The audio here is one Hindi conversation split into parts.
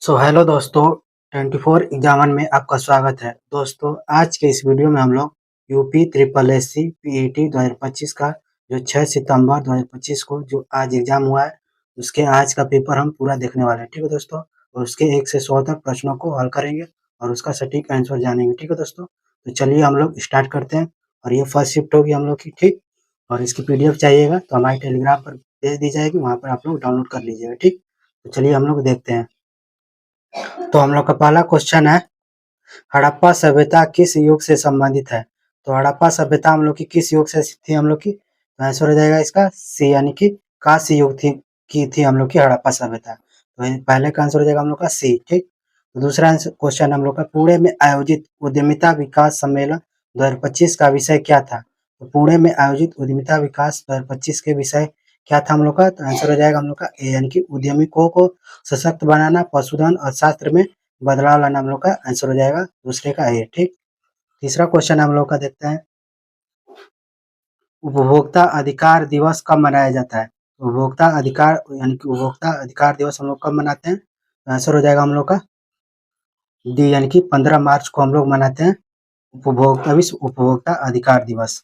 हेलो दोस्तों, 24 एग्जामन में आपका स्वागत है। दोस्तों, आज के इस वीडियो में हम लोग UP triple S C PET 2025 का जो 6 सितंबर 2025 को जो आज एग्जाम हुआ है, उसके आज का पेपर हम पूरा देखने वाले हैं। ठीक है दोस्तों, और उसके 1 से 100 तक प्रश्नों को हल करेंगे और उसका सटीक आंसर जानेंगे। ठीक है दोस्तों, तो चलिए हम लोग स्टार्ट करते हैं। और ये फर्स्ट शिफ्ट होगी हम लोग की, ठीक। और इसकी पीडीएफ चाहिएगा तो हमारे टेलीग्राम पर भेज दी जाएगी, वहाँ पर आप लोग डाउनलोड कर लीजिएगा। ठीक, तो चलिए हम लोग देखते हैं। तो हम लोग का पहला क्वेश्चन है, हड़प्पा सभ्यता किस युग से संबंधित है? तो हड़प्पा सभ्यता हम लोग की किस युग से थी हम लोग की? तो आंसर हो जाएगा इसका सी, यानी कि कांस्य युग थी हम लोग की हड़प्पा सभ्यता। तो पहले का आंसर हो जाएगा हम लोग का सी, ठीक। तो दूसरा क्वेश्चन हम लोग का, पुणे में आयोजित उद्यमिता विकास सम्मेलन 2025 का विषय क्या था? तो पुणे में आयोजित उद्यमिता विकास 2025 के विषय क्या था हम लोग का? तो आंसर हो जाएगा हम लोग का ए, यानी कि उद्यमिकों को सशक्त बनाना, पशुधन अर्थशास्त्र में बदलाव लाना हम लोग का आंसर हो जाएगा दूसरे का ए, ठीक। तीसरा क्वेश्चन हम लोग का देखते हैं, उपभोक्ता अधिकार दिवस कब मनाया जाता है? उपभोक्ता अधिकार यानी कि उपभोक्ता अधिकार दिवस हम लोग कब मनाते हैं? तो आंसर हो जाएगा हम लोग का डी, यानी कि 15 मार्च को हम लोग मनाते हैं विश्व उपभोक्ता अधिकार दिवस।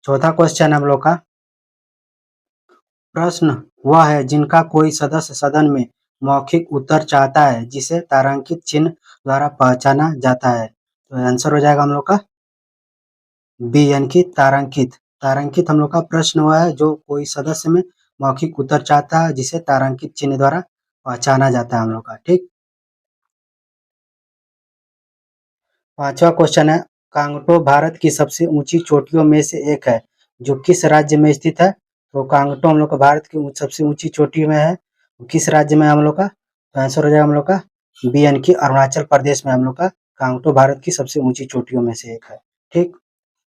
चौथा क्वेश्चन हम लोग का, प्रश्न वह है जिनका कोई सदस्य सदन में मौखिक उत्तर चाहता है जिसे तारांकित चिन्ह द्वारा पहचाना जाता है। तो आंसर हो जाएगा हम लोग का बी, यानी कि तारांकित। तारांकित हम लोग का प्रश्न हुआ है जो कोई सदस्य में मौखिक उत्तर चाहता है जिसे तारांकित चिन्ह द्वारा पहचाना जाता है हम लोग का, ठीक। पांचवा क्वेश्चन है, कांगटो भारत की सबसे ऊंची चोटियों में से एक है जो किस राज्य में स्थित है? तो कांगटो हम लोग का भारत की सबसे ऊंची चोटी में है, किस राज्य में हम लोग का? तो आंसर हो जाएगा हम लोग का बी, यानी कि अरुणाचल प्रदेश में हम लोग का कांगटो भारत की सबसे ऊंची चोटियों में से एक है, ठीक।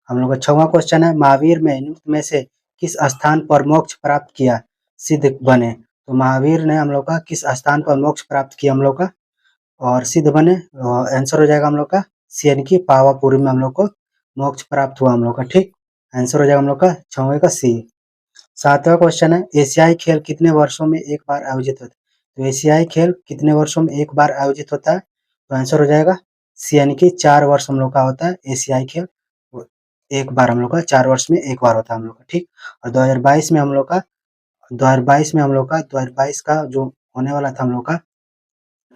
हम लोग का छठवां क्वेश्चन है, महावीर में निम्न में से किस स्थान पर मोक्ष प्राप्त किया सिद्ध बने? तो महावीर ने हम लोग का किस स्थान पर मोक्ष प्राप्त किया हम लोग का और सिद्ध बने? आंसर हो जाएगा हम लोग का सी, यानी कि पावापुरी में हम लोग को मोक्ष प्राप्त हुआ हम लोग का, ठीक। आंसर हो जाएगा हम लोग का छठवें का सी। सातवां क्वेश्चन है, एशियाई खेल कितने वर्षों में एक बार आयोजित होता है? तो एशियाई खेल कितने वर्षों में एक बार आयोजित होता है? तो आंसर हो जाएगा सी, यानी कि 4 वर्ष हम लोग का होता है एशियाई खेल। एक बार हम लोग का 4 वर्ष में एक बार होता है हम लोग का, ठीक। और 2022 में हम लोग का 2022 का जो होने वाला था हम लोग का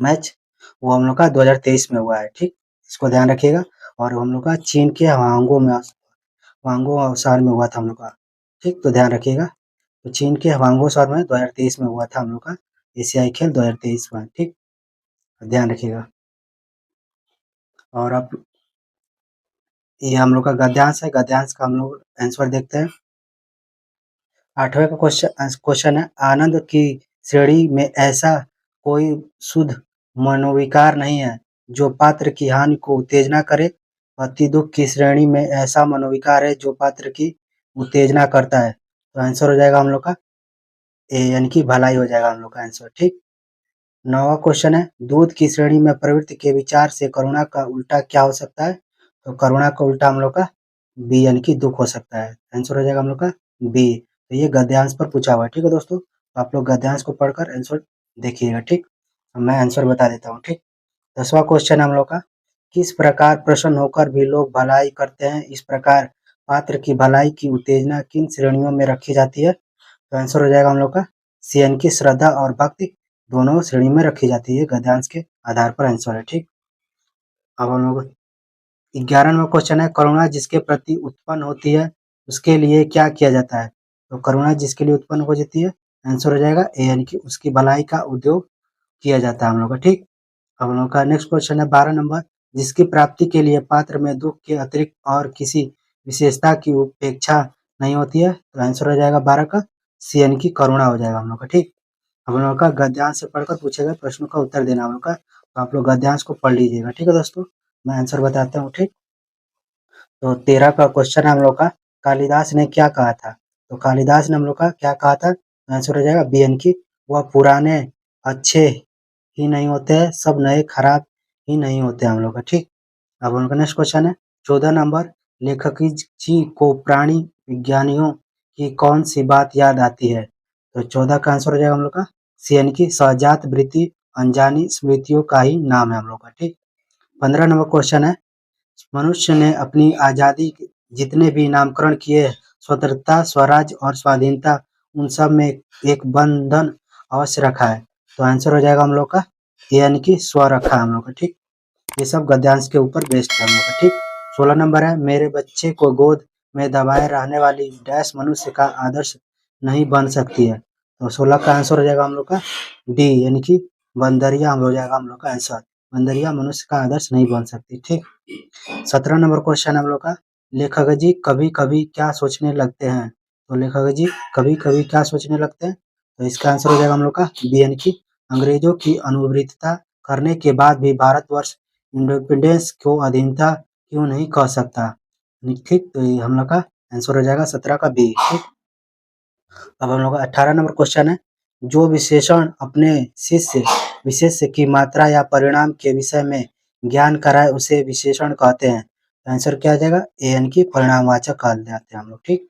मैच, वो हम लोग का 2023 में हुआ है, ठीक। इसको ध्यान रखिएगा। और हम लोग का चीन के हवांगो शहर में हुआ था हम लोग का, ठीक। तो ध्यान रखिएगा। तो चीन के हवांगो शहर में 2023 में हुआ था हम लोग का एशियाई खेल 2023 में, ठीक। ध्यान रखिएगा। और अब ये हम लोग का गद्यांश है, गद्यांश का हम लोग आंसर देखते हैं। 8वें का क्वेश्चन है, आनंद की श्रेणी में ऐसा कोई शुद्ध मनोविकार नहीं है जो पात्र की हानि को उत्तेजना करे। अति दुख की श्रेणी में ऐसा मनोविकार है जो पात्र की उत्तेजना करता है। तो आंसर हो जाएगा हम लोग का ए, यानी कि भलाई हो जाएगा हम लोग का आंसर, ठीक। 9वां क्वेश्चन है, दूध की श्रेणी में प्रवृत्ति के विचार से करुणा का उल्टा क्या हो सकता है? तो करुणा का उल्टा हम लोग का बी, यानी कि दुख हो सकता है। आंसर हो जाएगा हम लोग का बी। तो ये गद्यांश पर पूछा हुआ है, ठीक है दोस्तों। तो आप लोग गद्यांश को पढ़कर आंसर देखिएगा, ठीक। मैं आंसर बता देता हूँ, ठीक। 10वां क्वेश्चन हम लोग का, किस प्रकार प्रसन्न होकर भी लोग भलाई करते हैं, इस प्रकार पात्र की भलाई की उत्तेजना किन श्रेणियों में रखी जाती है? तो आंसर हो जाएगा हम लोग का सी, यानी कि श्रद्धा और भक्ति दोनों श्रेणी में रखी जाती है। गद्यांश के आधार पर आंसर है, ठीक। अब हम लोग 11वां क्वेश्चन है, करुणा जिसके प्रति उत्पन्न होती है उसके लिए क्या किया जाता है? तो करुणा जिसके लिए उत्पन्न हो जाती है, आंसर हो जाएगा ए, यानी कि उसकी भलाई का उद्योग किया जाता है हम लोग का, ठीक। अब हम लोग का नेक्स्ट क्वेश्चन है 12 नंबर, जिसकी प्राप्ति के लिए पात्र में दुख के अतिरिक्त और किसी विशेषता की उपेक्षा नहीं होती है। तो आंसर हो जाएगा 12 का सी, यानी कि करुणा हो जाएगा हम लोग का, ठीक। हम लोग का गद्यांश से पढ़कर पूछे गए प्रश्नों का उत्तर देना हम लोग का, तो आप लोग गद्यांश को पढ़ लीजिएगा, ठीक है दोस्तों। मैं आंसर बताता हूँ, ठीक। तो 13 का क्वेश्चन है हम लोग का, कालिदास ने क्या कहा था? तो कालिदास ने हम लोग का क्या कहा था? आंसर हो जाएगा बी, यानी कि वह पुराने अच्छे ही नहीं होते हैं, सब नए खराब ही नहीं होते हम लोग का, ठीक। अब उनका नेक्स्ट क्वेश्चन है 14 नंबर, लेखक जी को प्राणी विज्ञानियों की कौन सी बात याद आती है? तो 14 का आंसर हो जाएगा हम लोग का सी, यानी कि सहजात वृत्ति अनजानी स्मृतियों का ही नाम है हम लोग का। ठीक, 15 नंबर क्वेश्चन है, मनुष्य ने अपनी आजादी जितने भी नामकरण किए, स्वतंत्रता, स्वराज और स्वाधीनता, उन सब में एक बंधन अवश्य रखा है। तो आंसर हो जाएगा हम लोग का यानी कि स्व रखा है हम लोग का। ठीक, ये सब गद्यांश के ऊपर बेस्ड है हम लोग का। ठीक, 16 नंबर है, मेरे बच्चे को गोद में दबाए रहने वाली डैश मनुष्य का आदर्श नहीं बन सकती है। तो 16 का आंसर हो जाएगा हम लोग का डी यानी कि बंदरिया हो जाएगा हम लोग का आंसर। बंदरिया मनुष्य का आदर्श नहीं बन सकती। ठीक, 17 नंबर क्वेश्चन हम लोग का, लेखक जी कभी कभी क्या सोचने लगते हैं। तो लेखक जी कभी कभी क्या सोचने लगते हैं, तो इसका आंसर हो जाएगा हम लोग का बी यानी कि अंग्रेजों की अनुवृत्तता करने के बाद भी भारतवर्ष इंडिपेंडेंस को अधीनता क्यों नहीं कह सकता। ठीक, तो ये हम लोग का आंसर हो जाएगा 17 का बी। ठीक, अब हम लोग का 18 नंबर क्वेश्चन है, जो विशेषण अपने शिष्य विशेष्य की मात्रा या परिणाम के विषय में ज्ञान कराए उसे विशेषण कहते हैं। आंसर क्या आ जाएगा ए यानी कि परिणामवाचक कहा जाते हैं हम लोग। ठीक,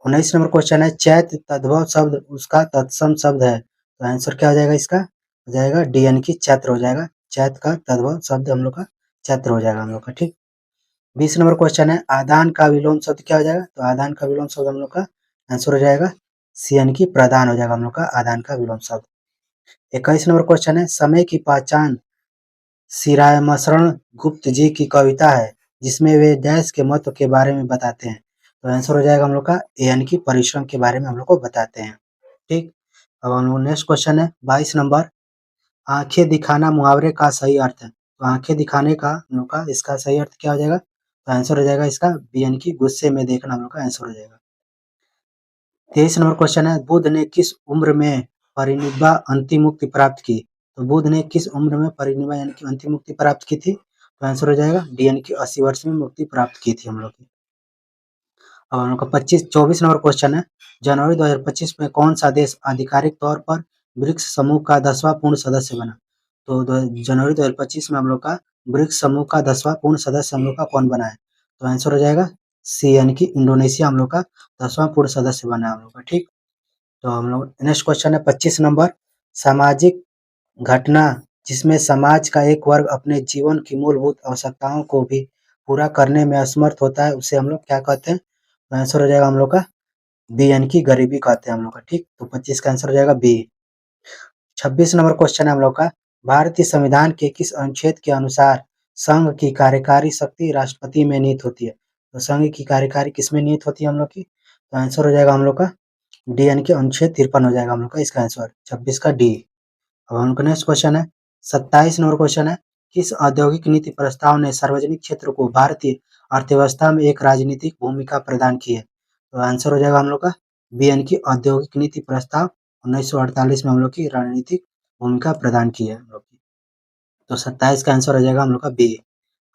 19 नंबर क्वेश्चन है, चैत तद्भव शब्द उसका तत्सम शब्द है। तो आंसर क्या हो जाएगा इसका, हो जाएगा डी यानी कि चैत्र हो जाएगा। चैत का तद्भव शब्द हम लोग का चैत्र हो जाएगा हम लोग का। ठीक, 20 नंबर क्वेश्चन है, आदान का विलोम शब्द क्या हो जाएगा। तो आदान का विलोम शब्द हम लोग का आंसर हो जाएगा सी यानी कि प्रदान हो जाएगा हम लोग का आदान का विलोम शब्द। 21 नंबर क्वेश्चन है, समय की पहचान श्रीरामशरण गुप्त जी की कविता है जिसमें वे डैश के महत्व के बारे में बताते हैं। तो आंसर हो जाएगा हम लोग का ए यानी कि परिश्रम के बारे में हम लोग को बताते हैं। ठीक, अब हम लोग नेक्स्ट क्वेश्चन है 22 नंबर, आंखें दिखाना मुहावरे का सही अर्थ है। तो आंखें दिखाने का हम लोग का इसका सही अर्थ क्या हो जाएगा, तो आंसर हो जाएगा इसका बी यानी कि गुस्से में देखना हम लोग का आंसर हो जाएगा। 23 नंबर क्वेश्चन है, बुद्ध ने किस उम्र में परिनिब्बाण अंतिम मुक्ति प्राप्त की। तो बुद्ध ने किस उम्र में परिनिब्बाण यानी कि अंतिम मुक्ति प्राप्त की थी। तो आंसर हो जाएगा डी यानी कि 80 वर्ष में मुक्ति प्राप्त की थी हम लोग की। अब हम लोग का 24 नंबर क्वेश्चन है, जनवरी 2025 में कौन सा देश आधिकारिक तौर पर ब्रिक्स समूह का 10वां पूर्ण सदस्य बना। तो जनवरी 2025 में हम लोग का ब्रिक्स समूह का 10वां पूर्ण सदस्य हम लोग का कौन बना है। तो आंसर हो जाएगा सी यानी कि इंडोनेशिया हम लोग का 10वां पूर्ण सदस्य बना है हम लोग का। ठीक, तो हम लोग नेक्स्ट क्वेश्चन है 25 नंबर, सामाजिक घटना जिसमें समाज का एक वर्ग अपने जीवन की मूलभूत आवश्यकताओं को भी पूरा करने में असमर्थ होता है उसे हम लोग क्या कहते हैं। तो आंसर हो जाएगा हम लोग का बी यानी कि गरीबी कहते हैं हम लोग का। ठीक, तो 25 का आंसर हो जाएगा बी। 26 नंबर क्वेश्चन है हम लोग का, भारतीय संविधान के किस अनुच्छेद के अनुसार संघ की कार्यकारी शक्ति राष्ट्रपति में निहित होती है। तो संघ की कार्यकारी किसमें निहित होती है हम लोग की। तो आंसर हो जाएगा हम लोग का डी यानी कि अनुच्छेद 53 हो जाएगा हम लोग का इसका आंसर 26 का डी। अब हम लोग का नेक्स्ट क्वेश्चन है 27 नंबर क्वेश्चन है, किस औद्योगिक नीति प्रस्ताव ने सार्वजनिक क्षेत्र को भारतीय अर्थव्यवस्था में एक राजनीतिक भूमिका प्रदान की है। तो आंसर हो जाएगा हम लोग का बी यानी कि औद्योगिक नीति प्रस्ताव 1948 में हम लोग की रणनीतिक भूमिका प्रदान की है हम लोग की। तो 27 का आंसर हो जाएगा हम लोग का बी।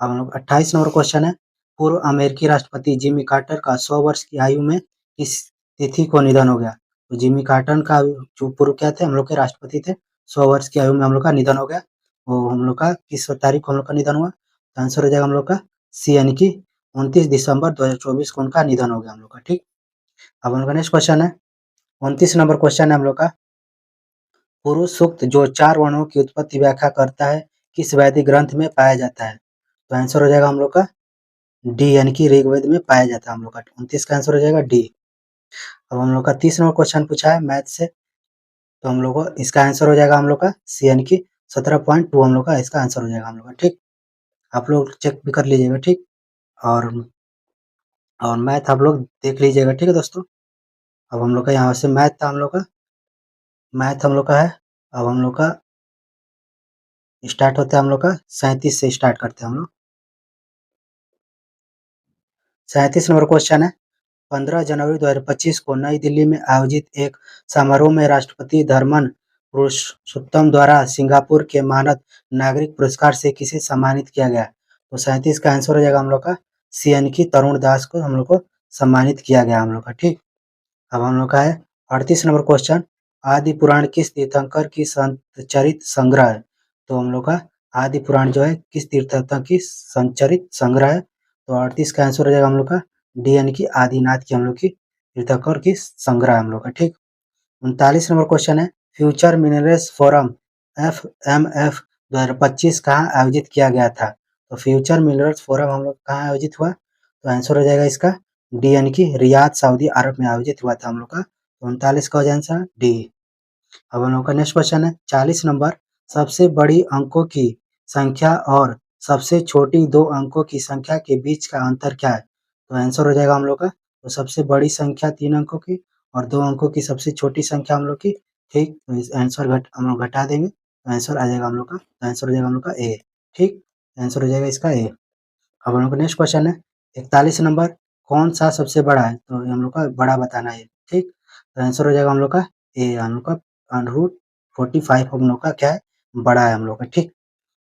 अब हम लोग 28 नंबर क्वेश्चन है, पूर्व अमेरिकी राष्ट्रपति जिमी कार्टर का 100 वर्ष की आयु में किस तिथि को निधन हो गया। तो जिमी कार्टर का जो पूर्व क्या थे हम लोग के राष्ट्रपति थे, 100 वर्ष की आयु में हम लोग का निधन हो गया। वो हम लोग का किस तारीख को हम लोग का निधन हुआ। तो आंसर हो जाएगा हम लोग का सी यानी कि 29 दिसंबर 2024 को उनका निधन हो गया हम लोग का। ठीक, अब हम लोग का नेक्स्ट क्वेश्चन है 29 नंबर क्वेश्चन है हम लोग का, पुरुष सूक्त जो 4 वर्णों की उत्पत्ति व्याख्या करता है किस वैदिक ग्रंथ में पाया जाता है। तो आंसर हो जाएगा हम लोग का डी यानी कि ऋग्वेद में पाया जाता है हम लोग का। 29 का आंसर हो जाएगा डी। अब हम लोग का 30 नंबर क्वेश्चन पूछा है मैथ से, तो हम लोग को इसका आंसर हो जाएगा हम लोग का सी यानी कि 17.2 हम लोग का इसका आंसर हो जाएगा हम लोग का। ठीक, आप लोग चेक भी कर लीजिएगा। ठीक, और मैथ आप लोग देख लीजिएगा। ठीक है दोस्तों, अब हम लोग का यहाँ से मैथ था हम लोग का, मैथ हम लोग का है। अब हम लोग का स्टार्ट होता है हम लोग का 37 से स्टार्ट करते हैं हम लोग। 37 नंबर क्वेश्चन है, 15 जनवरी 2025 को नई दिल्ली में आयोजित एक समारोह में राष्ट्रपति धर्मन पुरुषोत्तम द्वारा सिंगापुर के मानद नागरिक पुरस्कार से किसे सम्मानित किया गया। तो 37 का आंसर हो जाएगा हम लोग का सी यानी कि तरुण दास को हम लोग को सम्मानित किया गया हम लोग का। ठीक, अब हम लोग का है 38 नंबर क्वेश्चन, आदि पुराण किस तीर्थंकर की संचरित संग्रह है। तो हम लोग का आदि पुराण जो है किस तीर्थंकर की संचरित संग्रह है। तो 38 का आंसर हो जाएगा हम लोग का डी यानी कि आदिनाथ की हम लोग की तीर्थंकर की संग्रह है हम लोग का। ठीक, 39 नंबर क्वेश्चन है, फ्यूचर मिनरल्स फोरम FMF 2025 कहाँ आयोजित किया गया था? तो फ्यूचर मिलर्स फोरम हम लोग कहाँ आयोजित हुआ? तो आंसर हो जाएगा इसका डी, यानी कि रियाद सऊदी अरब में आयोजित हुआ था हम लोग का। तो 39 का हो जाएगा आंसर डी। अब हम लोग का नेक्स्ट क्वेश्चन है 40 नंबर, सबसे बड़ी अंकों की संख्या और सबसे छोटी दो अंकों की संख्या के बीच का अंतर क्या है? तो आंसर हो जाएगा हम लोग का, तो सबसे बड़ी संख्या 3 अंकों की और 2 अंकों की सबसे छोटी संख्या हम लोग की, ठीक। तो इस आंसर हम लोग घटा देंगे, तो आंसर आ जाएगा हम लोग का, आंसर हो जाएगा हम लोग का ए, ठीक। आंसर हो जाएगा इसका ए। अब हम लोग का नेक्स्ट क्वेश्चन है 41 नंबर, कौन सा सबसे बड़ा है? तो हम लोग का बड़ा बताना है, ठीक। तो आंसर हो जाएगा हम लोग का ए, हम लोग का रूट 45 हम लोग का क्या है, बड़ा है हम लोग का, ठीक।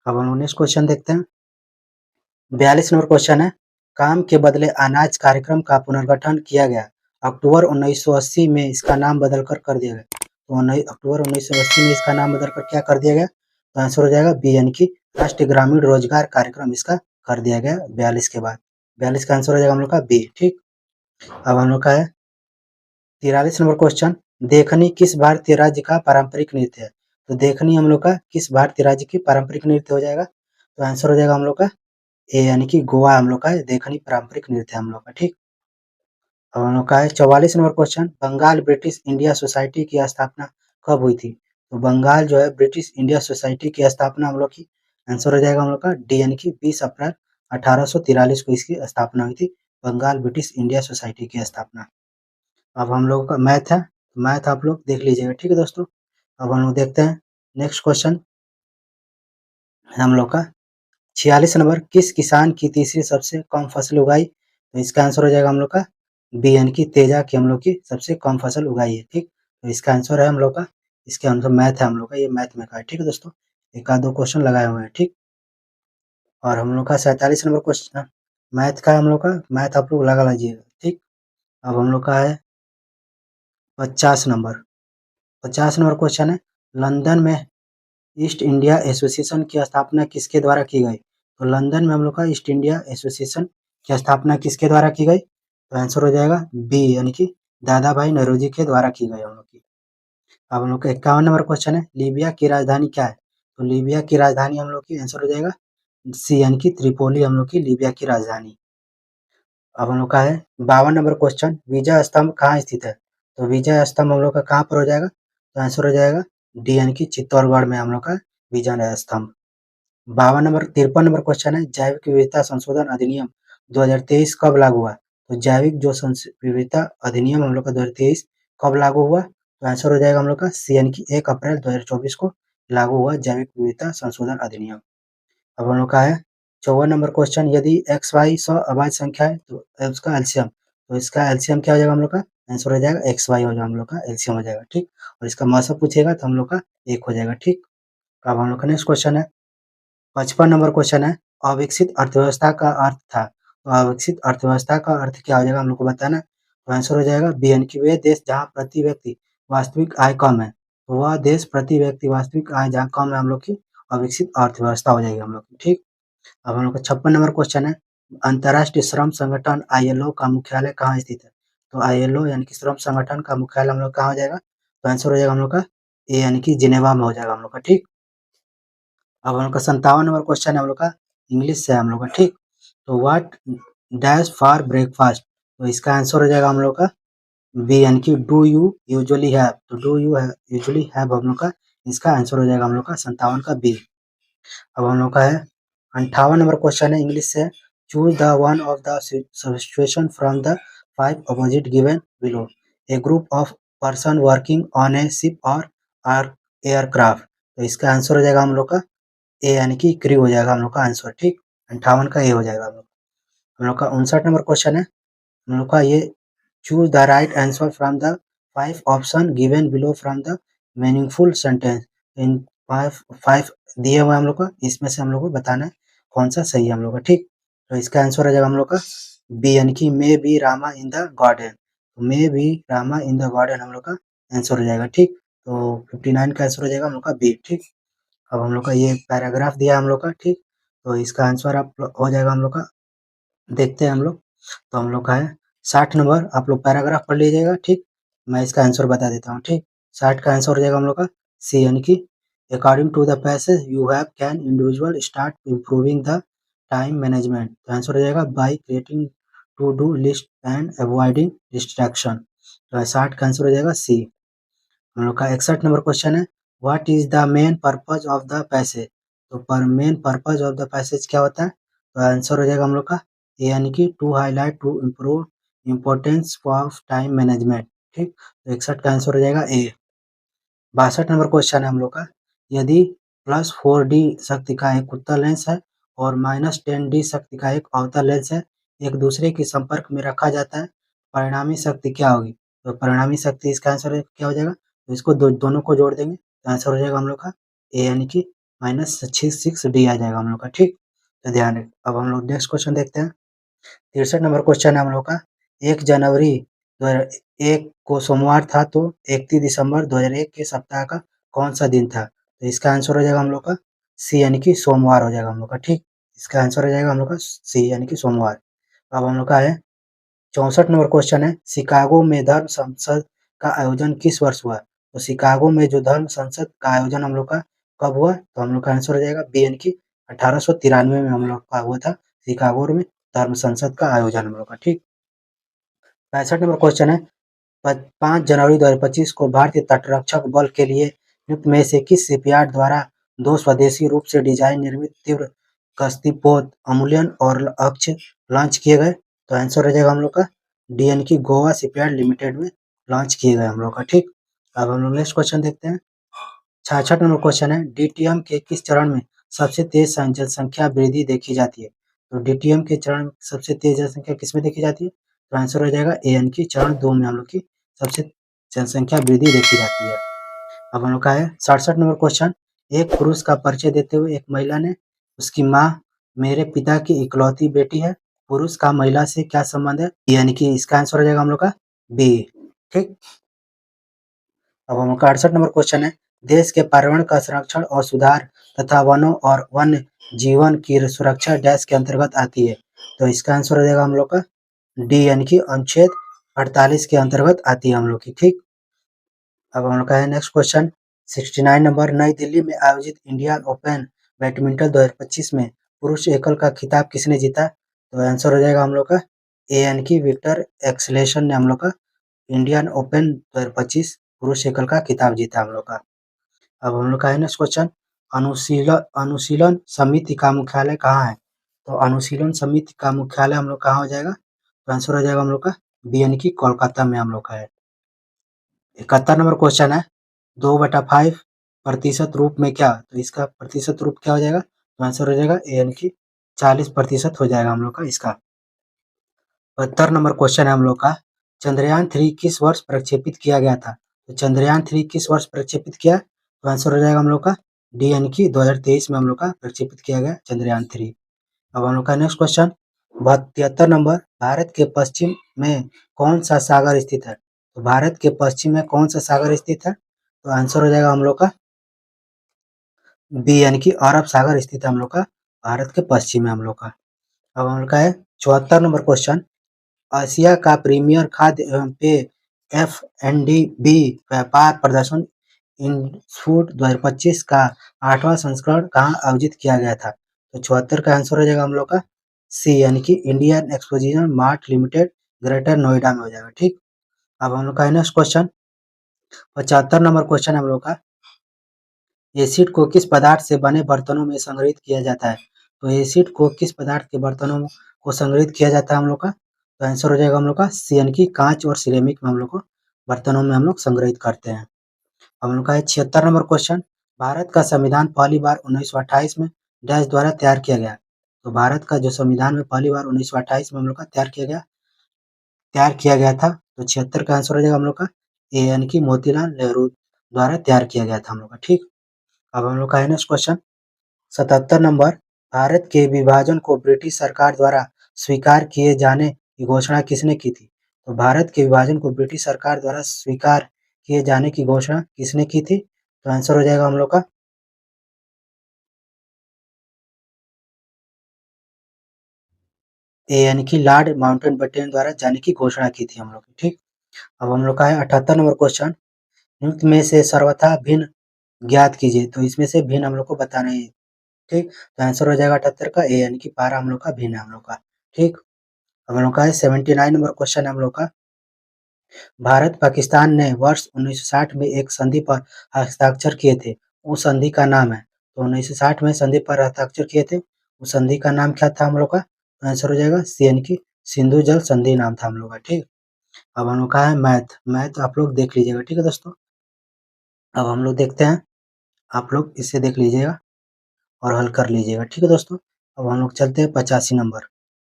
अब हम लोग नेक्स्ट क्वेश्चन देखते हैं 42 नंबर क्वेश्चन है, काम के बदले अनाज कार्यक्रम का पुनर्गठन किया गया, अक्टूबर 1980 में इसका नाम बदलकर कर दिया गया। तो अक्टूबर 1980 में इसका नाम बदलकर क्या कर दिया गया? तो आंसर हो जाएगा बी, यानी कि राष्ट्रीय ग्रामीण रोजगार कार्यक्रम इसका कर दिया गया 42 के बाद। 42 का आंसर हो जाएगा हम लोग का बी, ठीक। अब हम लोग का है 43 नंबर क्वेश्चन, देखनी किस भारतीय राज्य का पारंपरिक नृत्य है? तो देखनी हम लोग का किस भारतीय राज्य की पारंपरिक नृत्य हो जाएगा? तो आंसर हो जाएगा हम लोग का ए, यानी कि गोवा हम लोग का देखनी पारंपरिक नृत्य हम लोग का, ठीक। अब हम लोग का है 44 number question, Bengal British India society की स्थापना कब हुई थी? तो बंगाल जो है ब्रिटिश इंडिया सोसाइटी की स्थापना हम लोग की, आंसर हो जाएगा हम लोग का डी, यानी कि 20 अप्रैल 1843 को इसकी स्थापना हुई थी, बंगाल ब्रिटिश इंडिया सोसाइटी की स्थापना। अब हम लोगों का मैथ है, मैथ आप लोग देख लीजिएगा, ठीक है दोस्तों। अब हम लोग देखते हैं नेक्स्ट क्वेश्चन हम लोग का 46 नंबर, किस किसान की तीसरी सबसे कम फसल उगाई? तो इसका आंसर हो जाएगा हम लोग का बी, यानी कि तेजा की हम लोग की सबसे कम फसल उगाई है, ठीक। तो इसका आंसर है हम लोग का, इसके आंसर मैथ है हम लोग का, ये मैथ में का है, ठीक है दोस्तों। एक आध दो क्वेश्चन लगाए हुए हैं, ठीक। और हम लोग का 47 नंबर क्वेश्चन मैथ का है हम लोग का, मैथ आप लोग लगा लीजिएगा, ठीक। अब हम लोग का है 50 नंबर, 50 नंबर क्वेश्चन है, लंदन में ईस्ट इंडिया एसोसिएशन की स्थापना किसके द्वारा की गई? तो लंदन में हम लोग का ईस्ट इंडिया एसोसिएशन की स्थापना किसके द्वारा की गई? तो आंसर हो जाएगा बी, यानी कि दादा भाई नौरोजी के द्वारा की गई हम लोग की। अब हम लोग का 51 नंबर क्वेश्चन है, लीबिया की राजधानी क्या है? तो लीबिया की राजधानी हम लोग की आंसर हो जाएगा सी, यानी कि त्रिपोली हम लोग की लीबिया की राजधानी। अब हम लोग का है 52 नंबर क्वेश्चन, विजय स्तंभ कहाँ स्थित है? तो विजय स्तंभ हम लोग का कहाँ पर हो जाएगा? तो आंसर हो जाएगा डी, यानी कि चित्तौड़गढ़ में हम लोग का विजय स्तंभ। 53 नंबर क्वेश्चन है, जैविक विविधता संशोधन अधिनियम 2023 कब लागू हुआ? तो जैविक जो विविधता अधिनियम हम लोग का 2023 कब लागू हुआ? तो आंसर हो जाएगा हम लोग का सी, यानी कि 1 अप्रैल 2024 को लागू हुआ जैविक विविधता संशोधन अधिनियम। अब हम लोग का है 54 नंबर क्वेश्चन, यदि एक्स वाई सौ अभाज्य संख्या है तो उसका एलसीएम, तो इसका एलसीएम क्या हो जाएगा हम लोग का? आंसर हो जाएगा एक्स वाई हो जाएगा हम लोग का एलसीएम हो जाएगा, ठीक। और इसका मौसा पूछेगा तो हम लोग का 1 हो जाएगा, ठीक। अब हम लोग का नेक्स्ट क्वेश्चन है 55 नंबर क्वेश्चन है, अविकसित अर्थव्यवस्था का अर्थ था, तो अविकसित अर्थव्यवस्था का अर्थ क्या हो जाएगा हम लोग को बताना है। तो आंसर हो जाएगा बी, यानी कि वे देश जहाँ प्रति व्यक्ति वास्तविक आय कम है, तो वह देश प्रति व्यक्ति वास्तविक आय जहाँ कम है हम लोग की अविकसित अर्थव्यवस्था हो जाएगी हम लोग की, ठीक। अब हम लोग का 56 नंबर क्वेश्चन है, अंतर्राष्ट्रीय श्रम संगठन आईएलओ का मुख्यालय कहाँ स्थित है? तो आईएलओ यानी कि श्रम संगठन का मुख्यालय हम लोग कहाँ हो जाएगा? तो आंसर हो जाएगा हम लोग का ए, यानी कि जिनेवा में हो जाएगा हम लोग का, ठीक। अब हम लोग का 57 नंबर क्वेश्चन है हम लोग का, इंग्लिश से है हम लोग का, ठीक। तो व्हाट डैश फॉर ब्रेकफास्ट, तो इसका आंसर हो जाएगा हम लोग का बी, यानी कि डू यू यूजुअली हैव, तो डू यू यूजुअली हैव हम लोग का इसका आंसर हो जाएगा हम लोग का 57 का बी। अब हम लोग का है 58 नंबर क्वेश्चन है इंग्लिश से, choose the one of the situation from the 5 opposite given below, A group of person working on A ship और एयरक्राफ्ट, तो इसका आंसर हो जाएगा हम लोग का ए, यानी कि क्रू हो जाएगा हम लोग का आंसर, ठीक। 58 का ए हो जाएगा हम लोग का 59 नंबर क्वेश्चन है हम लोग का ये, choose the right answer from the 5 option given below from the meaningful sentence, इन 5 दिए हुए हम लोग को, इसमें से हम लोग को बताना है कौन सा सही है हम लोग का, ठीक। तो इसका आंसर हो जाएगा हम लोग का बी, यानी कि may be Rama in the garden, may be Rama in the garden हम लोग का आंसर हो जाएगा, ठीक। तो 59 का आंसर हो जाएगा हम लोग का बी, ठीक। अब हम लोग का ये पैराग्राफ दिया है हम लोग का, ठीक। तो इसका आंसर आप हो जाएगा हम लोग का, देखते हैं हम लोग। तो हम लोग का है 60 नंबर, आप लोग पैराग्राफ पढ़ लीजिएगा, ठीक। मैं इसका आंसर बता देता हूँ, ठीक। 60 का आंसर हो जाएगा हम लोग का सी, यानी कि according to the passage you have can individual start improving the time management. तो आंसर हो जाएगा by creating to do list and avoiding distraction. तो 60 का आंसर हो जाएगा सी। हम लोग का 61 नंबर क्वेश्चन है, what is the main purpose of the passage. तो पर main purpose of the passage क्या होता है, तो आंसर हो जाएगा हम लोग का ए, यानी कि to highlight to improve importance of time management. ठीक, तो 61 का आंसर हो जाएगा ए। 62 नंबर क्वेश्चन है हम लोग का, यदि +4d शक्ति का एक उत्तल लेंस है और -10d शक्ति का एक अवतल लेंस है, एक दूसरे के संपर्क में रखा जाता है, परिणामी शक्ति क्या होगी। तो परिणामी शक्ति इसका आंसर क्या हो जाएगा, तो इसको दोनों को जोड़ देंगे तो आंसर हो जाएगा हम लोग का ए, यानी कि -6d आ जाएगा हम लोग का। ठीक, तो ध्यान रखें। अब हम लोग नेक्स्ट क्वेश्चन देखते हैं। 63 नंबर क्वेश्चन है हम लोग का, 1 जनवरी 2001 को सोमवार था, तो 31 दिसंबर 2001 के सप्ताह का कौन सा दिन था। तो इसका आंसर हो जाएगा हम लोग का सी, यानी कि सोमवार हो जाएगा हम लोग का। ठीक, इसका आंसर हो जाएगा हम लोग का सी, यानी कि सोमवार। अब हम लोग का है 64 नंबर क्वेश्चन है, शिकागो में धर्म संसद का आयोजन किस वर्ष हुआ। तो शिकागो में जो धर्म संसद का आयोजन हम लोग का कब हुआ, तो हम लोग का आंसर हो जाएगा बी, यानी कि 1893 में हम लोग का हुआ था शिकागो में धर्म संसद का आयोजन हम लोग का। ठीक, 65 नंबर क्वेश्चन है, 5 जनवरी 2025 को भारतीय तटरक्षक बल के लिए नियुक्त में से किस शिपयार्ड द्वारा 2 स्वदेशी रूप से डिजाइन निर्मित तीव्र कश्तीपोत अमूल्यन और अक्ष लॉन्च किए गए। तो आंसर हो जाएगा हम लोग का डी, यानी कि गोवा शिपयार्ड लिमिटेड में लॉन्च किए गए हम लोग का। ठीक, अब हम लोग नेक्स्ट क्वेश्चन देखते हैं। 66 नंबर क्वेश्चन है, डीटीएम के किस चरण में सबसे तेज जनसंख्या वृद्धि देखी जाती है। तो डीटीएम के चरण सबसे तेज जनसंख्या किसमें देखी जाती है, तो आंसर हो जाएगा ए, यानी कि चरण 2 में हम लोग की सबसे जनसंख्या वृद्धि देखी जाती है। अब हम लोग का है 67 नंबर क्वेश्चन, एक पुरुष का परिचय देते हुए एक महिला ने उसकी माँ मेरे पिता की इकलौती बेटी है, पुरुष का महिला से क्या संबंध है, यानी कि इसका आंसर हो जाएगा हम लोग का बी। ठीक, अब हम लोग का 68 नंबर क्वेश्चन है, देश के पर्यावरण का संरक्षण और सुधार तथा वनों और वन्य जीवन की सुरक्षा डैश के अंतर्गत आती है। तो इसका आंसर हो जाएगा हम लोग का डी, यानी कि अनुच्छेद 48 के अंतर्गत आती है हम लोग की। ठीक, अब हम लोग का है नेक्स्ट क्वेश्चन 69 नंबर, नई दिल्ली में आयोजित इंडियन ओपन बैडमिंटन 2025 में पुरुष एकल का खिताब किसने जीता। तो आंसर हो जाएगा हम लोग का ए, यानी कि विक्टर एक्सलेशन ने हम लोग का इंडियन ओपन 2025 पुरुष एकल का खिताब जीता हम लोग का। अब हम लोग का है नेक्स्ट क्वेश्चन, अनुशीलन अनुशीलन समिति का मुख्यालय कहाँ है। तो अनुशीलन समिति का मुख्यालय हम लोग कहाँ हो जाएगा, तो आंसर हो जाएगा हम लोग का बी, यानी कि कोलकाता में हम लोग का है। 71 नंबर क्वेश्चन है, 2/5 प्रतिशत रूप में क्या। तो इसका प्रतिशत रूप क्या हो जाएगा, तो आंसर हो जाएगा ए, यानी कि 40% हो जाएगा हम लोग का इसका। 72 नंबर क्वेश्चन है हम लोग का, चंद्रयान 3 किस वर्ष प्रक्षेपित किया गया था। तो चंद्रयान 3 किस वर्ष प्रक्षेपित किया, तो आंसर हो जाएगा हम लोग का डी, यानी कि 2023 में हम लोग का प्रक्षेपित किया गया चंद्रयान 3। अब हम लोग का नेक्स्ट क्वेश्चन 73 नंबर, भारत के पश्चिम में कौन सा सागर स्थित है। तो भारत के पश्चिम में कौन सा सागर स्थित है, तो आंसर हो जाएगा हम लोग का बी, यानी कि अरब सागर स्थित है हम लोग का भारत के पश्चिम में हम लोग का। अब हम लोग का है 74 नंबर क्वेश्चन, आसिया का प्रीमियर खाद्य एवं पेय F&B व्यापार प्रदर्शन इनफूड 2025 का 8वां संस्करण कहाँ आयोजित किया गया था। तो 74 का आंसर हो जाएगा हम लोग का सी, यानी कि Indian exposition mart limited greater Noida में हो जाएगा। ठीक, अब हम लोग का नेक्स्ट क्वेश्चन 75 नंबर क्वेश्चन हम लोग का, एसिड को किस पदार्थ से बने बर्तनों में संग्रहित किया जाता है। तो एसिड को किस पदार्थ के बर्तनों को संग्रहित किया जाता है हम लोग का, तो आंसर हो जाएगा हम लोग का सी, यानी कि कांच और सिरेमिक में हम लोग को बर्तनों में हम लोग संग्रहित करते हैं। हम लोग का है 76 नंबर क्वेश्चन, भारत का संविधान पहली बार 1928 में डैश द्वारा तैयार किया गया। तो भारत का जो संविधान में पहली बार 1928 में हम लोग का तैयार किया गया था। तो 76 का आंसर हो जाएगा हम लोग का ए, यानी कि मोतीलाल नेहरू द्वारा तैयार किया गया था हम लोग का। ठीक, अब हम लोग का है नेक्स्ट क्वेश्चन 77 नंबर, भारत के विभाजन को ब्रिटिश सरकार द्वारा स्वीकार किए जाने की घोषणा किसने की थी। तो भारत के विभाजन को ब्रिटिश सरकार द्वारा स्वीकार किए जाने की घोषणा किसने की थी, तो आंसर हो जाएगा हम लोग का ए, यानी कि लॉर्ड माउंटबेटन द्वारा जाने की घोषणा की थी हम लोग की। ठीक, अब हम लोग का है 78 नंबर क्वेश्चन, निम्न में से सर्वथा भिन्न ज्ञात कीजिए। तो इसमें से भिन्न हम लोग को बताना है, ठीक। तो आंसर हो जाएगा 78 का ए, यानी कि 12 हम लोग का भिन्न है हम लोग का, ठीक। अब हम लोग का है 79 नंबर क्वेश्चन है हम लोग का। भारत पाकिस्तान ने वर्ष 1960 में एक संधि पर हस्ताक्षर किए थे, उस संधि का नाम है। तो 1960 में संधि पर हस्ताक्षर किए थे, उस संधि का नाम क्या था हम लोग का? आंसर हो जाएगा सी, यानी कि सिंधु जल संधि नाम था हम लोग का, ठीक। अब हम लोग का है मैथ, मैथ आप लोग देख लीजिएगा, ठीक है दोस्तों। अब हम लोग देखते हैं, आप लोग इसे देख लीजिएगा और हल कर लीजिएगा, ठीक है दोस्तों। अब हम लोग चलते हैं 85 नंबर,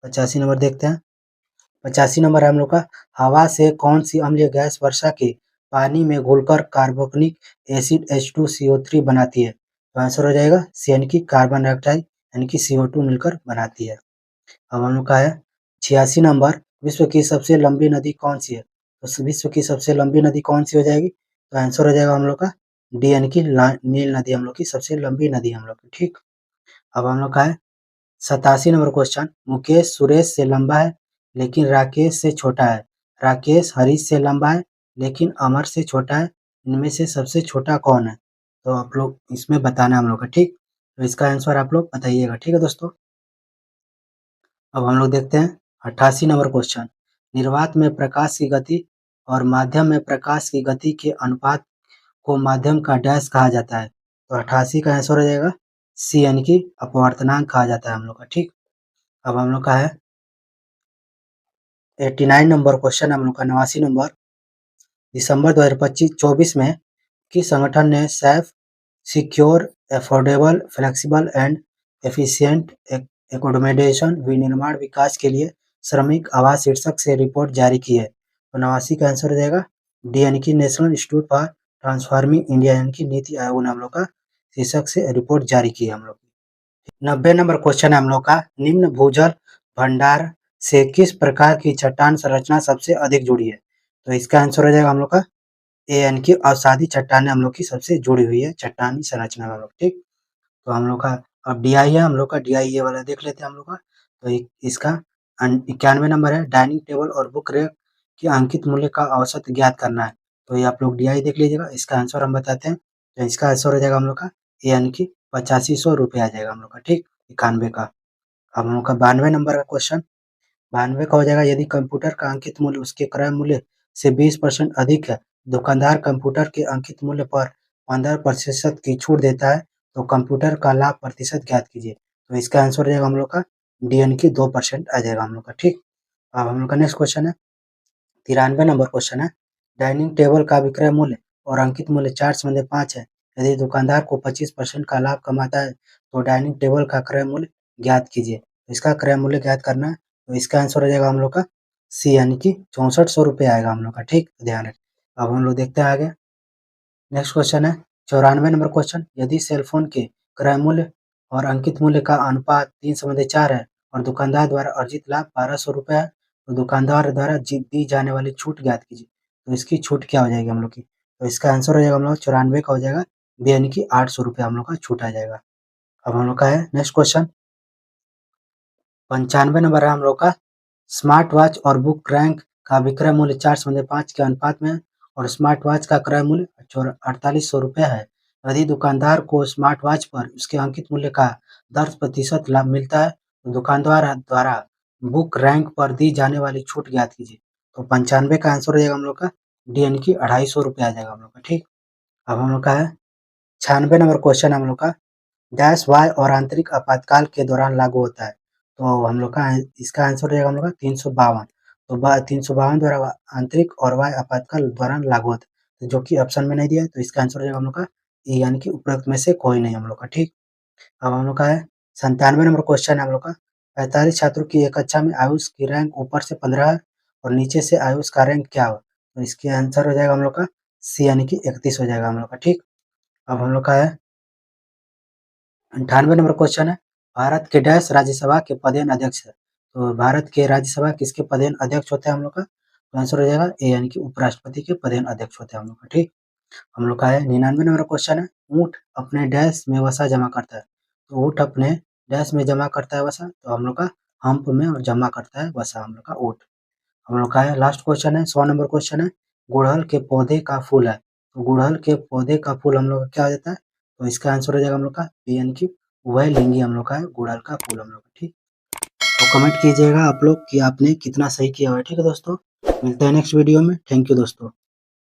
85 नंबर देखते हैं। 85 नंबर है हम लोग का, हवा से कौन सी अम्लीय गैस वर्षा के पानी में घुलकर कार्बोनिक एसिड H2CO3 बनाती है? तो आंसर हो जाएगा सी, यानी कि कार्बन डाइऑक्साइड, यानी कि CO2 मिलकर बनाती है। अब हम लोग का है 86 नंबर, विश्व की सबसे लंबी नदी कौन सी है? तो विश्व की सबसे लंबी नदी कौन सी हो जाएगी? तो आंसर हो जाएगा हम लोग का डी, यानी कि नील नदी हम लोग की सबसे लंबी नदी हम लोग की, ठीक। अब हम लोग का है 87 नंबर क्वेश्चन, मुकेश सुरेश से लंबा है लेकिन राकेश से छोटा है, राकेश हरीश से लंबा है लेकिन अमर से छोटा है, इनमें से सबसे छोटा कौन है? तो आप लोग इसमें बताना है हम लोग का, ठीक। तो इसका आंसर आप लोग बताइएगा, ठीक है दोस्तों। अब हम लोग देखते हैं 88 नंबर क्वेश्चन, निर्वात में प्रकाश की गति और माध्यम में प्रकाश की गति के अनुपात को माध्यम का डैश कहा जाता है? तो 88 का आंसर हो जाएगा सी, यानी कि अपवर्तनांक कहा जाता है हम लोग का, ठीक। अब हम लोग का है 89 नंबर क्वेश्चन, हम लोग का 89 नंबर, दिसंबर 2025-24 में किस संगठन ने safe, secure, affordable, flexible and efficient accommodation विनिर्माण विकास के लिए श्रमिक आवास शीर्षक से रिपोर्ट जारी की है? तो 89 का आंसर हो जाएगा डी, यानी कि national institute for transforming India, यानी कि नीति आयोग ने हम लोग का शीर्षक से रिपोर्ट जारी की है हम लोग। 90 नंबर क्वेश्चन है हम लोग का, निम्न भूजल भंडार से किस प्रकार की चट्टान संरचना सबसे अधिक जुड़ी है? तो इसका आंसर हो जाएगा हम लोग का ए, यानी कि अवसादी चट्टानें हम लोग की सबसे जुड़ी हुई है चट्टानी संरचना में हम लोग, ठीक। तो हम लोग का अब डीआई है, हम लोग का डीआई ये वाला देख लेते हैं हम लोग का। तो इसका 91 नंबर है, डाइनिंग टेबल और बुक रैक की अंकित मूल्य का औसत ज्ञात करना है। तो ये आप लोग डीआई देख लीजिएगा, इसका आंसर हम बताते हैं। तो इसका आंसर हो जाएगा हम लोग का ए, यानी कि 8500 आ जाएगा हम लोग का, ठीक, 91 का। अब हम लोग का 92 नंबर का क्वेश्चन, 92 का हो जाएगा, यदि कंप्यूटर का अंकित मूल्य उसके क्रय मूल्य से 20% अधिक है, दुकानदार कंप्यूटर के अंकित मूल्य पर 15% की छूट देता है, तो कंप्यूटर का लाभ प्रतिशत ज्ञात कीजिए। तो इसका आंसर हो जाएगा हम लोग का डी, यानी कि 2% आ जाएगा हम लोग का, ठीक। अब हम लोग का नेक्स्ट क्वेश्चन है 93 नंबर क्वेश्चन है, डाइनिंग टेबल का विक्रय मूल्य और अंकित मूल्य 4 से 5 है, यदि दुकानदार को 25% का लाभ कमाता है, तो डाइनिंग टेबल का क्रय मूल्य ज्ञात कीजिए। तो इसका क्रय मूल्य ज्ञात करना है, तो इसका आंसर हो जाएगा हम लोग का सी, यानी कि 6400 आएगा हम लोग का, ठीक, ध्यान रखें। अब हम लोग देखते हैं आगे, नेक्स्ट क्वेश्चन है 94 नंबर क्वेश्चन, यदि सेल फोन के क्रय मूल्य और अंकित मूल्य का अनुपात 3:4 है और दुकानदार द्वारा अर्जित लाभ 1200 है, तो दुकानदार द्वारा दी जाने वाली छूट ज्ञात कीजिए। तो इसकी छूट क्या हो जाएगी हम लोग की? तो इसका आंसर हो जाएगा हम लोग 94 का हो जाएगा बी, यानी कि 800 हम लोग का छूट आ जाएगा। अब हम लोग का है नेक्स्ट क्वेश्चन 95 नंबर है हम लोग का, स्मार्ट वॉच और बुक रैंक का विक्रय मूल्य 4:5 के अनुपात में है और स्मार्ट वॉच का क्रय मूल्य 4800 है। यदि दुकानदार को स्मार्ट वॉच पर उसके अंकित मूल्य का 10% लाभ मिलता है, तो दुकानदार द्वारा बुक रैंक पर दी जाने वाली छूट ज्ञात कीजिए। तो 95 का आंसर हो जाएगा हम लोग का डी, यानी कि 250 आ जाएगा हम लोग का, ठीक। अब हम लोग का है 96 नंबर क्वेश्चन हम लोग का, डैश वाय और आंतरिक आपातकाल के दौरान लागू होता है। तो हम लोग का इसका आंसर हो जाएगा हम लोग का 352। तो 352 द्वारा आंतरिक और वाय आपातकाल दौरान लागू होता है, तो जो कि ऑप्शन में नहीं दिया है, तो इसका आंसर हो जाएगा हम लोग का ए, यानी कि उपरोक्त में से कोई नहीं हम लोग का, ठीक। अब हम लोग का है 97 नंबर क्वेश्चन है हम लोग का, 45 छात्रों की एक कक्षा में आयुष की रैंक ऊपर से 15 है और नीचे से आयुष का रैंक क्या हो? तो इसके आंसर हो जाएगा हम लोग का सी, यानी कि 31 हो जाएगा हम लोग का, ठीक। अब हम लोग का है 98 नंबर क्वेश्चन है, भारत के डैश राज्यसभा के पदेन अध्यक्ष है। तो भारत के राज्यसभा किसके पदेन अध्यक्ष होते हैं हम लोग का? तो आंसर हो जाएगा ए, यानी कि उपराष्ट्रपति के पदेन अध्यक्ष होते हैं हम लोग का, ठीक। हम लोग का है 99 नंबर क्वेश्चन है, ऊँट अपने डैश में वसा जमा करता है। तो ऊँट अपने डैश में जमा करता है वसा, तो हम लोग का हम्प में और जमा करता है वसा हम लोग का ऊँट। हम लोग का है लास्ट क्वेश्चन है 100 नंबर क्वेश्चन है, गुड़हल के पौधे का फूल है। तो गुड़हल के पौधे का फूल हम लोग का क्या हो जाता है, तो इसका आंसर हो जाएगा हम लोग का बी, यानी कि उभयलिंगी हम लोग का है गुड़हल का फूल हम लोग का। ठीक, तो कमेंट कीजिएगा आप लोग कि आपने कितना सही किया हुआ है। ठीक है दोस्तों, मिलते हैं नेक्स्ट वीडियो में। थैंक यू दोस्तों।